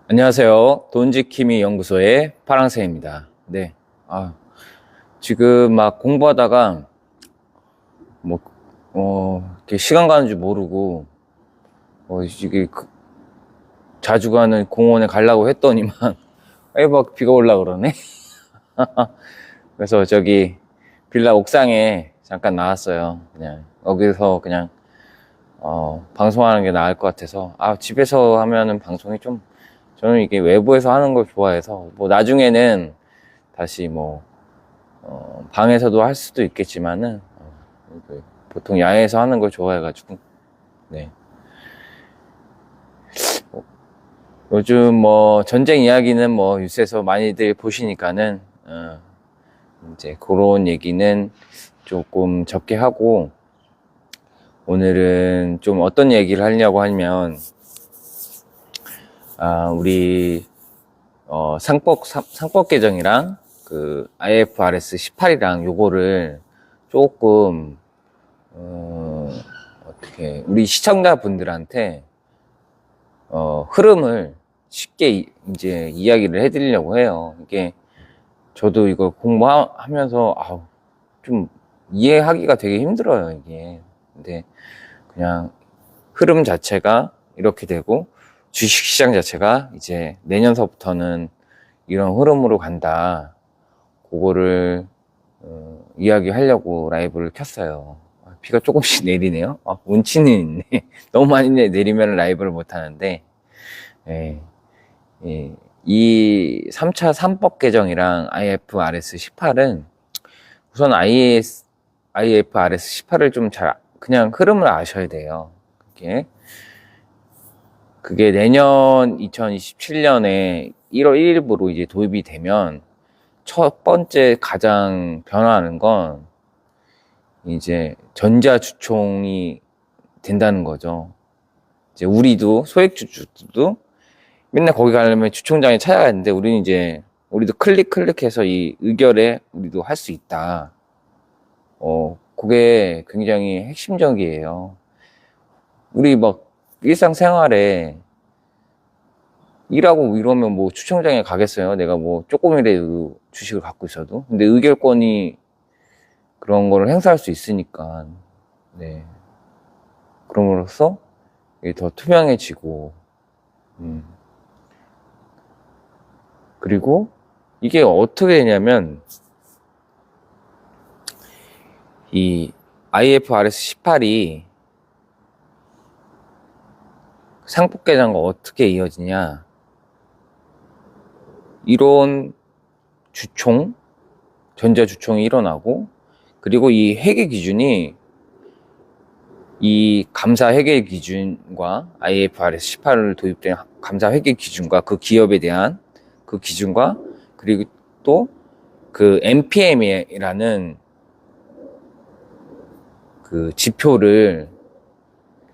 안녕하세요. 돈지킴이 연구소의 파랑새입니다. 네. 지금 막 공부하다가, 뭐, 이렇게 시간 가는 줄 모르고, 이게 자주 가는 공원에 가려고 했더니만, 막 비가 올라 그러네? 그래서 저기, 빌라 옥상에 잠깐 나왔어요. 그냥, 여기서 그냥, 방송하는 게 나을 것 같아서, 집에서 하면은 방송이 좀, 저는 이게 외부에서 하는 걸 좋아해서, 뭐, 나중에는 다시 방에서도 할 수도 있겠지만은, 보통 야외에서 하는 걸 좋아해가지고, 네. 요즘 전쟁 이야기는 뉴스에서 많이들 보시니까는, 이제 그런 얘기는 조금 적게 하고, 오늘은 좀 어떤 얘기를 하려고 하면, 우리, 상법 개정이랑 그 IFRS 18이랑 요거를 조금, 어떻게, 우리 시청자분들한테, 흐름을 쉽게 이제 이야기를 해드리려고 해요. 이게 저도 이거 공부하면서 좀 이해하기가 되게 힘들어요, 이게. 근데 그냥 흐름 자체가 이렇게 되고 주식시장 자체가 이제 내년서부터는 이런 흐름으로 간다. 그거를 이야기하려고 라이브를 켰어요. 비가 조금씩 내리네요. 운치는 있네. 너무 많이 내리면 라이브를 못 하는데, 예, 예. 이 3차 3법 개정이랑 IFRS 18은 우선 IFRS 18을 좀 그냥 흐름을 아셔야 돼요. 그게 내년 2027년에 1월 1일부로 이제 도입이 되면 첫 번째 가장 변화하는 건 이제 전자주총이 된다는 거죠. 이제 우리도 소액주주도 맨날 거기 가려면 주총장에 찾아가야 되는데 우리도 클릭해서 이 의결에 우리도 할 수 있다. 그게 굉장히 핵심적이에요. 우리 막 일상생활에 일하고 이러면 주총장에 가겠어요. 내가 조금이라도 주식을 갖고 있어도. 근데 의결권이 그런 거를 행사할 수 있으니까, 네. 그럼으로써 이게 더 투명해지고, 그리고 이게 어떻게 되냐면, 이 IFRS 18이 상법 개정과 어떻게 이어지냐. 이론 전자주총이 일어나고, 그리고 이 회계 기준이 이 감사 회계 기준과 IFRS 18을 도입된 감사 회계 기준과 그 기업에 대한 그 기준과 그리고 또 그 NPM이라는 그 지표를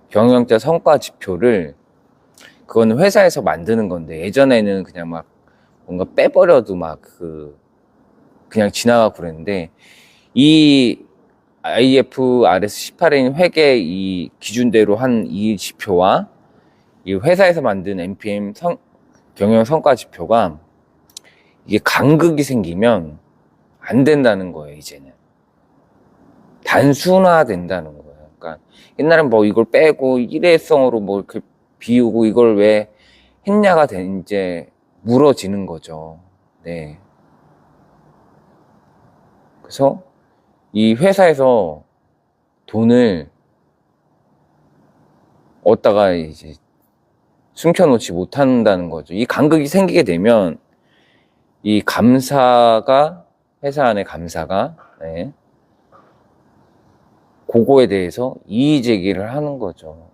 경영자 성과 지표를 그거는 회사에서 만드는 건데 예전에는 그냥 막 뭔가 빼버려도 그냥 지나가고 그랬는데 이 IFRS 18인 회계 이 기준대로 한 이 지표와 이 회사에서 만든 NPM 경영 성과 지표가 이게 간극이 생기면 안 된다는 거예요, 이제는. 단순화 된다는 거예요. 그러니까 옛날엔 이걸 빼고 일회성으로 이렇게 비우고 이걸 왜 했냐가 이제 물어지는 거죠. 네. 그래서 이 회사에서 돈을 얻다가 이제 숨겨놓지 못한다는 거죠. 이 간극이 생기게 되면 이 회사 안의 감사가, 네, 그거에 대해서 이의 제기를 하는 거죠.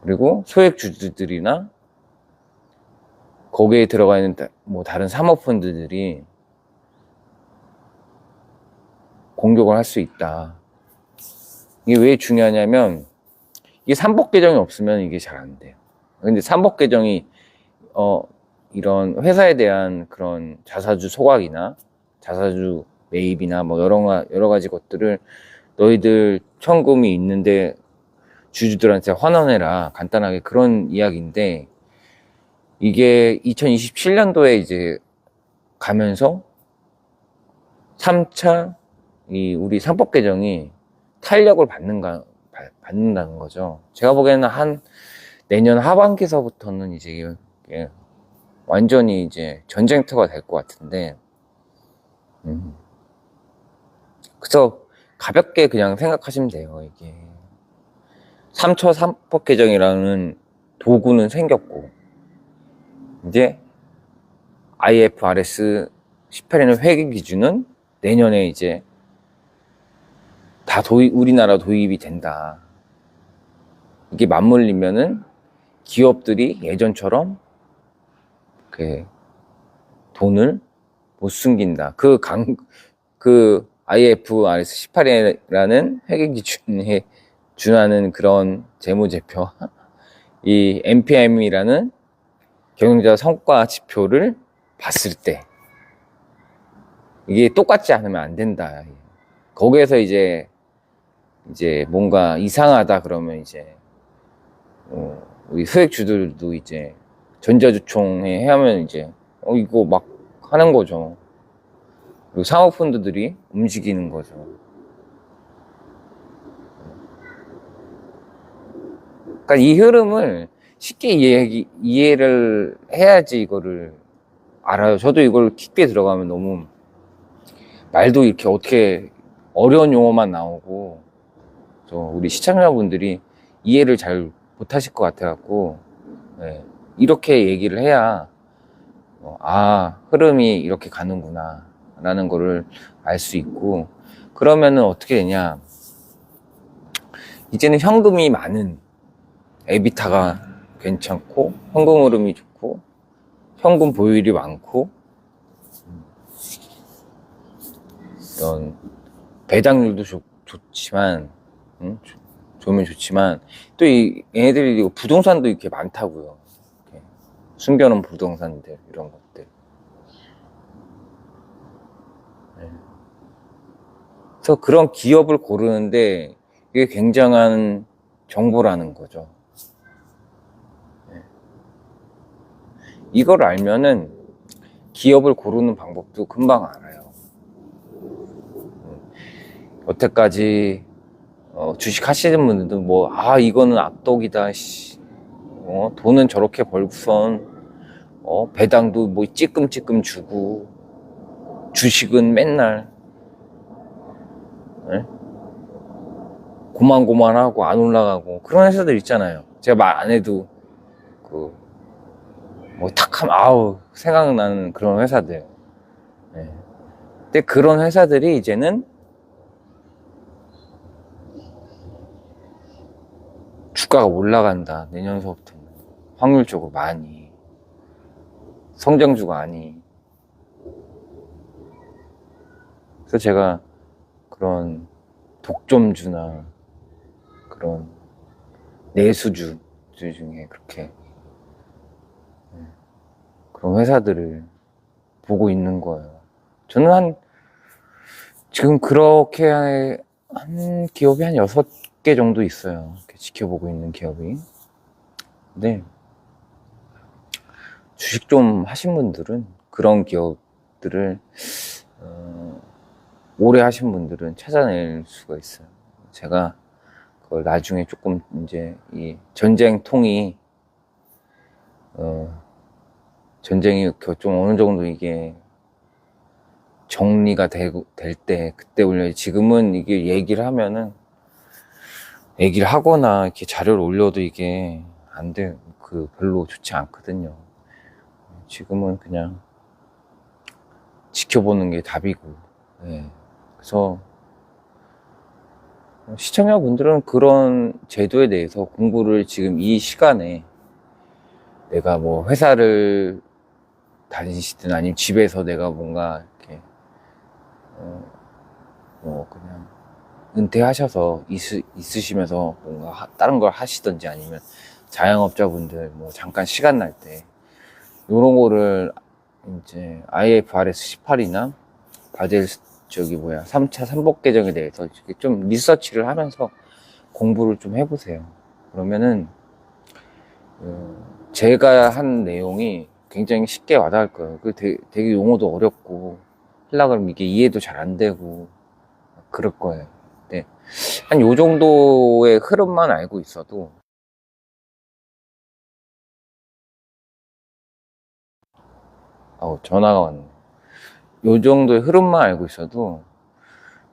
그리고 소액주주들이나 거기에 들어가 있는 다른 사모펀드들이 공격을 할 수 있다. 이게 왜 중요하냐면 이게 삼법 개정이 없으면 이게 잘 안 돼요. 근데 삼법 개정이 이런 회사에 대한 그런 자사주 소각이나 자사주 매입이나 여러 가지 것들을 너희들 청금이 있는데 주주들한테 환원해라, 간단하게 그런 이야기인데 이게 2027년도에 이제 가면서 3차 우리 상법 개정이 탄력을 받는다는 거죠. 제가 보기에는 한 내년 하반기서부터는 이제 이게 완전히 이제 전쟁터가 될 것 같은데, 그래서 가볍게 그냥 생각하시면 돼요. 이게 3차 상법 개정이라는 도구는 생겼고, 이제 IFRS 18에는 회계 기준은 내년에 이제 다 우리나라 도입이 된다. 이게 맞물리면은 기업들이 예전처럼 그 돈을 못 숨긴다. 그 IFRS 18이라는 회계 기준에 준하는 그런 재무제표, 이 NPM이라는 경영자 성과 지표를 봤을 때 이게 똑같지 않으면 안 된다. 거기에서 이제 뭔가 이상하다 그러면 이제 우리 소액주들도 이제 전자주총회 하면 이제 이거 막 하는 거죠. 그리고 사모펀드들이 움직이는 거죠. 그러니까 이 흐름을 쉽게 이해를 해야지 이거를 알아요. 저도 이걸 깊게 들어가면 너무 말도 이렇게 어떻게 어려운 용어만 나오고 우리 시청자분들이 이해를 잘 못하실 것 같아갖고, 네, 이렇게 얘기를 해야 흐름이 이렇게 가는구나 라는 거를 알 수 있고, 그러면은 어떻게 되냐, 이제는 현금이 많은 에비타가 괜찮고 현금 흐름이 좋고 현금 보유율이 많고 이런 배당률도 좋지만 좋으면 좋지만 또 얘네들이 부동산도 이렇게 많다고요. 이렇게 숨겨놓은 부동산들 이런 것들. 그래서 그런 기업을 고르는데 이게 굉장한 정보라는 거죠. 이걸 알면은 기업을 고르는 방법도 금방 알아요. 여태까지 주식 하시는 분들도 이거는 악독이다, 돈은 저렇게 벌고선 배당도 찌끔찌끔 주고 주식은 맨날 고만고만하고 안 올라가고 그런 회사들 있잖아요. 제가 말 안 해도 탁 하면 생각나는 그런 회사들. 네. 근데 그런 회사들이 이제는 주가가 올라간다. 내년서부터는 확률적으로 많이 성장주가 아니. 그래서 제가 그런 독점주나 그런 내수주 중에 그렇게 그런 회사들을 보고 있는 거예요. 저는 지금 그렇게 한 기업이 한 6개 정도 있어요. 이렇게 지켜보고 있는 기업이. 근데 주식 좀 하신 분들은 그런 기업들을 오래 하신 분들은 찾아낼 수가 있어요. 제가 그걸 나중에 조금 이제 이 전쟁통이 전쟁이 좀 어느 정도 이게 정리가 될 때 그때 올려야지. 지금은 이게 얘기를 하거나 이렇게 자료를 올려도 이게 안 돼. 별로 좋지 않거든요. 지금은 그냥 지켜보는 게 답이고. 네. 그래서 시청자분들은 그런 제도에 대해서 공부를 지금 이 시간에 내가 회사를 다니시든 아니면 집에서 내가 뭔가 이렇게 그냥 은퇴하셔서 있으시면서 뭔가 다른 걸 하시든지 아니면 자영업자분들 잠깐 시간 날 때 이런 거를 이제 IFRS 18이나 바젤 3차 상법 개정에 대해서 좀 리서치를 하면서 공부를 좀 해보세요. 그러면은 제가 한 내용이 굉장히 쉽게 와닿을 거예요. 되게 용어도 어렵고 하려 그러면 이게 이해도 잘 안 되고 그럴 거예요. 네. 한 요 정도의 흐름만 알고 있어도 전화가 왔네. 요 정도의 흐름만 알고 있어도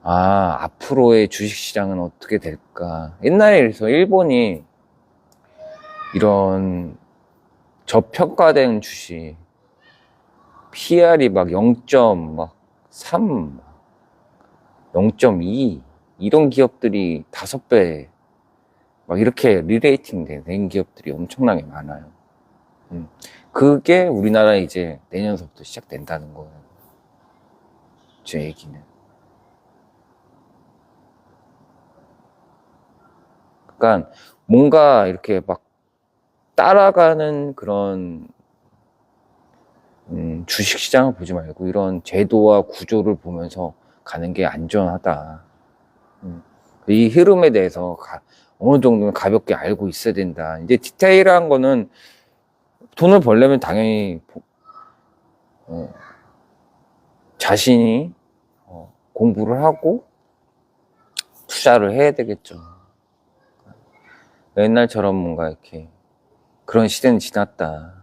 앞으로의 주식시장은 어떻게 될까. 옛날에 그래서 일본이 이런 저평가된 주식 PR이 막 0.3, 0.2 이런 기업들이 5배 막 이렇게 리레이팅 된 기업들이 엄청나게 많아요. 그게 우리나라에 이제 내년서부터 시작된다는 거예요. 제 얘기는. 그러니까 뭔가 이렇게 막 따라가는 그런 주식시장을 보지 말고 이런 제도와 구조를 보면서 가는 게 안전하다. 이 흐름에 대해서 어느 정도는 가볍게 알고 있어야 된다. 이제 디테일한 거는 돈을 벌려면 당연히 자신이 공부를 하고 투자를 해야 되겠죠. 옛날처럼 뭔가 이렇게 그런 시대는 지났다.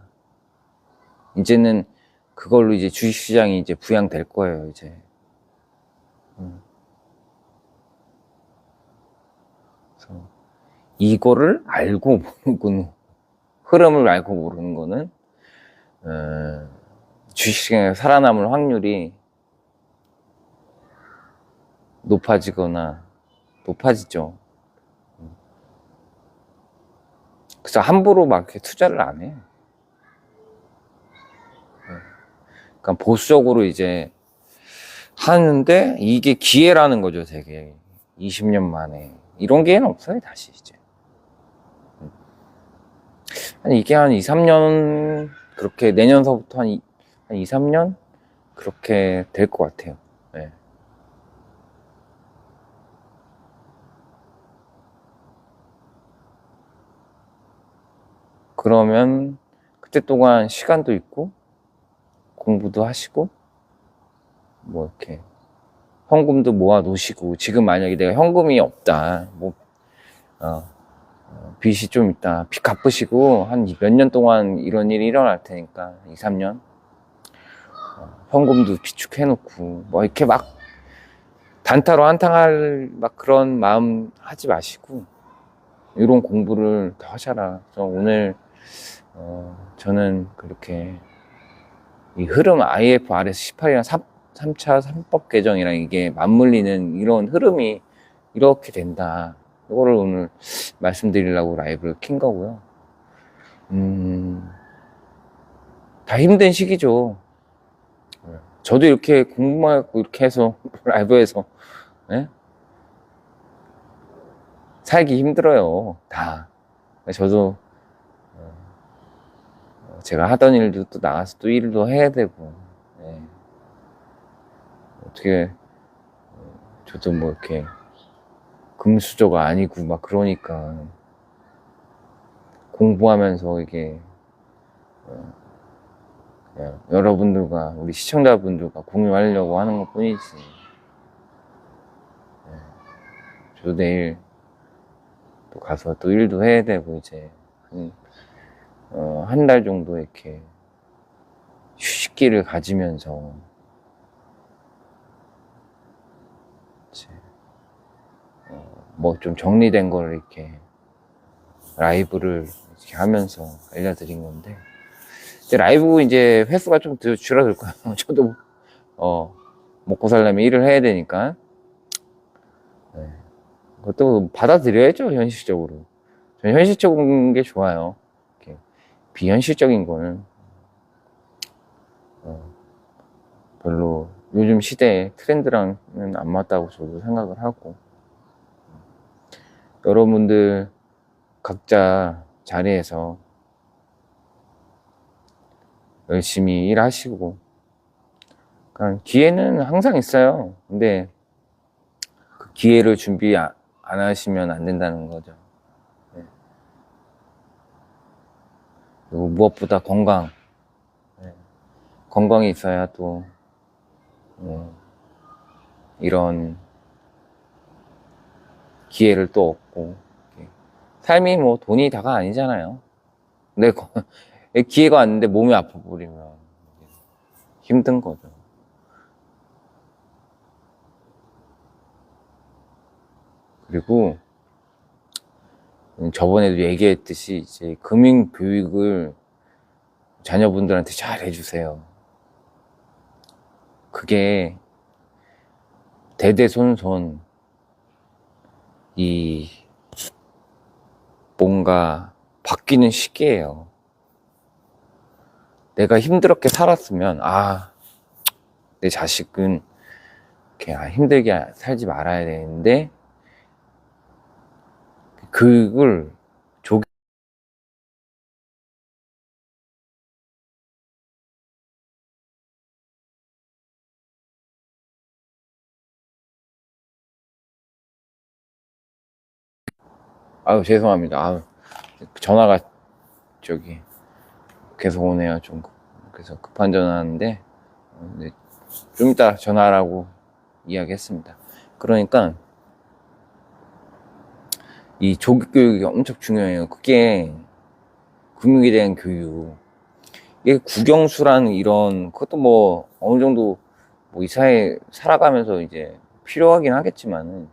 이제는 그걸로 이제 주식시장이 이제 부양될 거예요, 이제. 그래서 이거를 알고 모르는, 흐름을 알고 모르는 거는, 주식시장에 살아남을 확률이 높아지죠. 그래서 함부로 막 이렇게 투자를 안 해. 그러니까 보수적으로 이제 하는데 이게 기회라는 거죠, 되게. 20년 만에. 이런 기회는 없어요, 다시 이제. 이게 한 2, 3년, 그렇게 내년서부터 한 2, 3년? 그렇게 될 것 같아요. 네. 그러면 그때 동안 시간도 있고, 공부도 하시고, 뭐 이렇게 현금도 모아 놓으시고, 지금 만약에 내가 현금이 없다, 빚이 좀 있다, 빚 갚으시고, 한 몇 년 동안 이런 일이 일어날 테니까, 2, 3년. 현금도 비축해 놓고, 뭐 이렇게 막 단타로 한탕할 막 그런 마음 하지 마시고, 이런 공부를 더 하셔라. 그래서 오늘, 저는 그렇게 이 흐름 IFRS 18이랑 3차 3법 개정이랑 이게 맞물리는 이런 흐름이 이렇게 된다. 이거를 오늘 말씀드리려고 라이브를 킨 거고요. 다 힘든 시기죠. 저도 이렇게 공부하고 이렇게 해서 라이브에서 네? 살기 힘들어요. 다. 저도 제가 하던 일도 또 나가서 또 일도 해야 되고 네. 어떻게 저도 뭐 이렇게 금수저가 아니고 막 그러니까 공부하면서 이게 여러분들과 우리 시청자분들과 공유하려고 하는 것 뿐이지. 저도 내일 또 가서 또 일도 해야 되고 이제 한 달 정도 이렇게 휴식기를 가지면서 뭐 좀 정리된 걸 이렇게 라이브를 이렇게 하면서 알려드린 건데 이제 라이브 이제 횟수가 좀 줄어들 거예요. 저도 먹고 살려면 일을 해야 되니까 그것도 받아들여야죠. 현실적으로. 저는 현실적인 게 좋아요. 이렇게 비현실적인 거는 별로 요즘 시대의 트렌드랑은 안 맞다고 저도 생각을 하고 여러분들 각자 자리에서 열심히 일하시고 그러니까 기회는 항상 있어요. 근데 그 기회를 준비 안 하시면 안 된다는 거죠. 네. 그리고 무엇보다 건강. 건강이 있어야 또 이런 기회를 또 얻고. 삶이 뭐 돈이 다가 아니잖아요. 근데 기회가 왔는데 몸이 아파 버리면 힘든 거죠. 그리고 저번에도 얘기했듯이 이제 금융 교육을 자녀분들한테 잘 해주세요. 그게 대대손손 이 뭔가 바뀌는 시기예요. 내가 힘들게 살았으면 내 자식은 이렇게 힘들게 살지 말아야 되는데 그걸 죄송합니다. 전화가 저기 계속 오네요. 좀 그래서 급한 전화인데 좀 이따 전화라고 이야기했습니다. 그러니까 이 조기 교육이 엄청 중요해요. 그게 금융에 대한 교육. 이게 국영수라는 이런 그것도 뭐 어느 정도 뭐 이 사회 살아가면서 이제 필요하긴 하겠지만은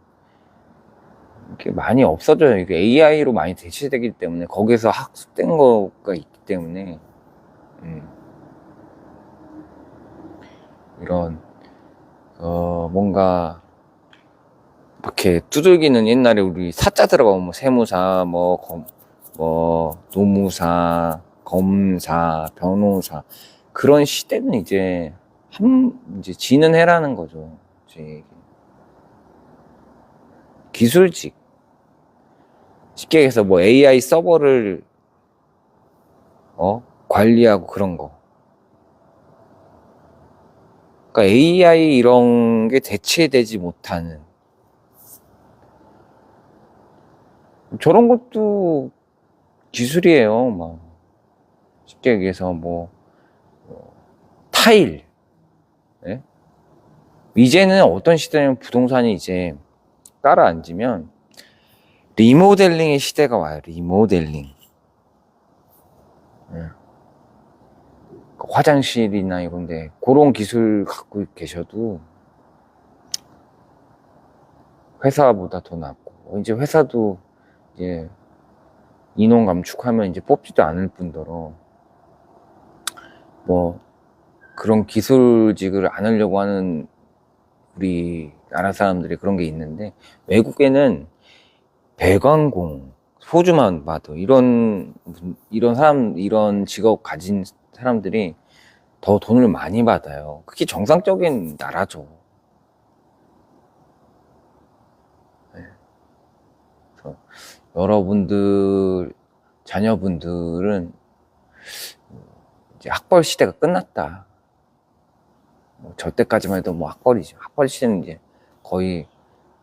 이게 많이 없어져요. 이게 AI로 많이 대체되기 때문에 거기서 학습된 거가 있기 때문에 이런 뭔가 이렇게 두들기는 옛날에 우리 사자 들어가면 뭐 세무사, 뭐 노무사, 검사, 변호사 그런 시대는 이제 이제 지는 해라는 거죠. 이제 기술직 쉽게 얘기해서 뭐 AI 서버를 관리하고 그런 거. 그러니까 AI 이런 게 대체되지 못하는 저런 것도 기술이에요. 막 쉽게 얘기해서 뭐 타일. 네? 이제는 어떤 시대냐면 부동산이 이제 깔아앉으면 리모델링의 시대가 와요. 리모델링. 네. 화장실이나 이런데 그런 기술 갖고 계셔도 회사보다 더 낫고 이제 회사도 이제 인원 감축하면 이제 뽑지도 않을 뿐더러 뭐 그런 기술직을 안 하려고 하는 우리나라 사람들이 그런 게 있는데 외국에는 배관공, 소주만 봐도 이런 직업 가진 사람들이 더 돈을 많이 받아요. 그게 정상적인 나라죠. 네. 그래서 여러분들, 자녀분들은 이제 학벌 시대가 끝났다. 저 때까지만 해도 뭐 학벌이죠. 학벌 시대는 이제 거의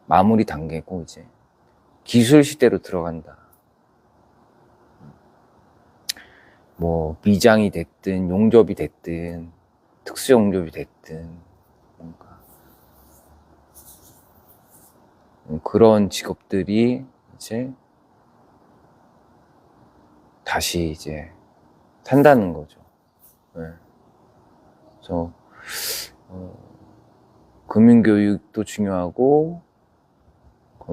마무리 단계고 이제 기술 시대로 들어간다. 뭐 미장이 됐든 용접이 됐든 특수 용접이 됐든 뭔가 그런 직업들이 이제 다시 이제 산다는 거죠. 네. 그래서 금융교육도 중요하고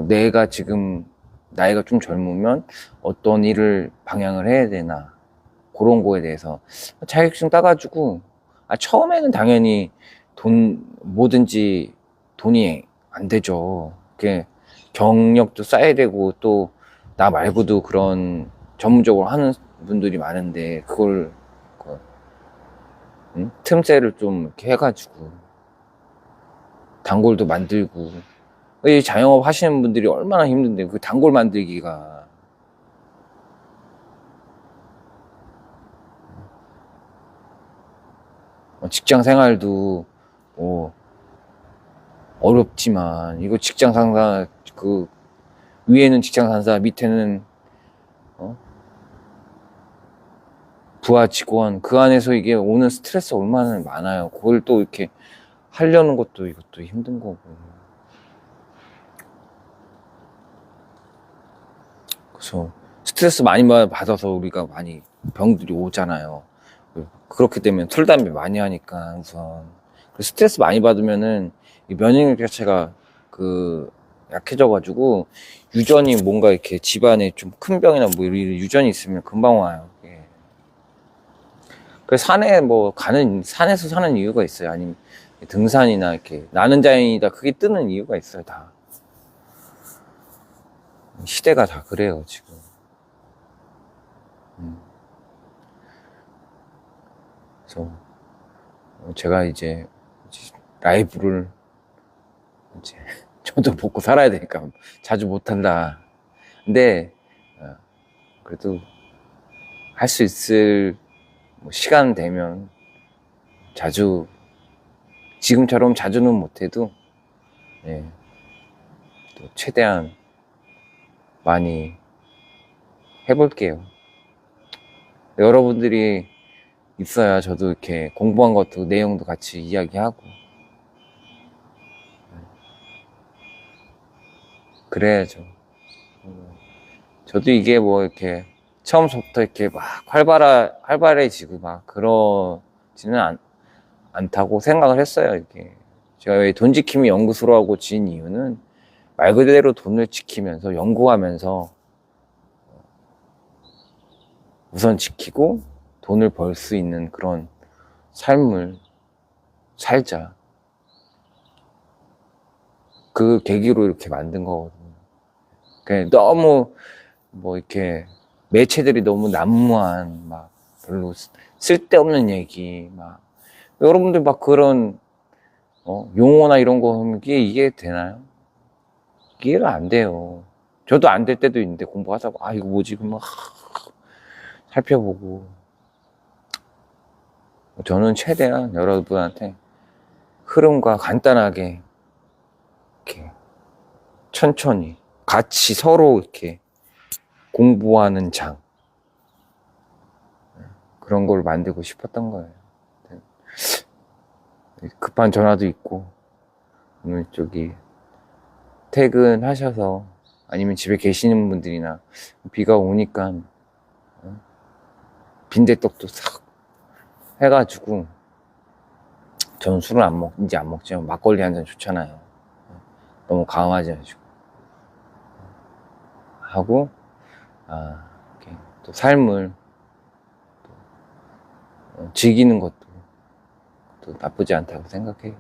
내가 지금 나이가 좀 젊으면 어떤 일을 방향을 해야 되나 그런 거에 대해서 자격증 따가지고 처음에는 당연히 뭐든지 돈이 안 되죠. 그게 경력도 쌓아야 되고 또 나 말고도 그런 전문적으로 하는 분들이 많은데 그걸 틈새를 좀 이렇게 해가지고 단골도 만들고 이 자영업 하시는 분들이 얼마나 힘든데 그 단골 만들기가 직장 생활도 어렵지만 이거 직장 상사 그 위에는 직장 상사 밑에는 부하 직원, 그 안에서 이게 오는 스트레스 얼마나 많아요. 그걸 또 이렇게 하려는 것도 이것도 힘든 거고. 그래서 스트레스 많이 받아서 우리가 많이 병들이 오잖아요. 그렇기 때문에 술, 담배 많이 하니까 우선. 스트레스 많이 받으면은 이 면역력 자체가 그 약해져가지고 유전이 뭔가 이렇게 집안에 좀 큰 병이나 뭐 이런 유전이 있으면 금방 와요. 예. 그래서 산에 뭐 산에서 사는 이유가 있어요. 아니면 등산이나 이렇게 나는 자연이다 그게 뜨는 이유가 있어요. 다 시대가 다 그래요 지금. 그래서 제가 이제 라이브를 이제 저도 먹고 살아야 되니까 자주 못한다. 근데 그래도 할 수 있을 뭐 시간 되면 자주, 지금처럼 자주는 못해도 예, 또 최대한 많이 해볼게요. 여러분들이 있어야 저도 이렇게 공부한 것도 내용도 같이 이야기하고 그래야죠. 저도 이게 뭐 이렇게 처음부터 이렇게 막 활발해지고 막 그러지는 않다고 생각을 했어요. 이렇게 제가 왜 돈 지킴이 연구소라고 지은 이유는 말 그대로 돈을 지키면서 연구하면서 우선 지키고 돈을 벌 수 있는 그런 삶을 살자. 그 계기로 이렇게 만든 거거든요. 그냥 너무 뭐 이렇게 매체들이 너무 난무한 막 별로 쓸데없는 얘기 막 여러분들 막 그런 용어나 이런 거 하면 이게 되나요? 이해가 안 돼요. 저도 안 될 때도 있는데 공부하자고 이거 뭐지 그막 살펴보고 저는 최대한 여러분한테 흐름과 간단하게 이렇게 천천히 같이 서로 이렇게 공부하는 장 그런 걸 만들고 싶었던 거예요. 급한 전화도 있고 오늘 저기 퇴근하셔서 아니면 집에 계시는 분들이나 비가 오니까 빈대떡도 싹 해가지고 저는 술을 이제 안 먹지만 막걸리 한 잔 좋잖아요. 너무 강하지 않고 하고 이렇게 또 삶을 또 즐기는 것도 또 나쁘지 않다고 생각해요.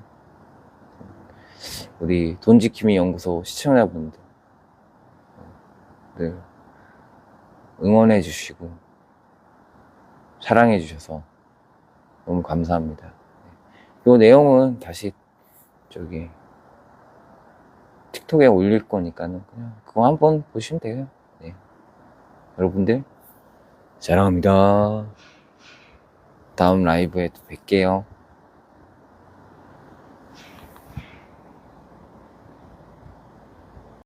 우리 돈지킴이 연구소 시청자분들 늘 응원해 주시고 사랑해 주셔서 너무 감사합니다. 이 내용은 다시 저기 틱톡에 올릴 거니까는 그냥 그거 한번 보시면 돼요. 네. 여러분들 사랑합니다. 다음 라이브에 또 뵐게요.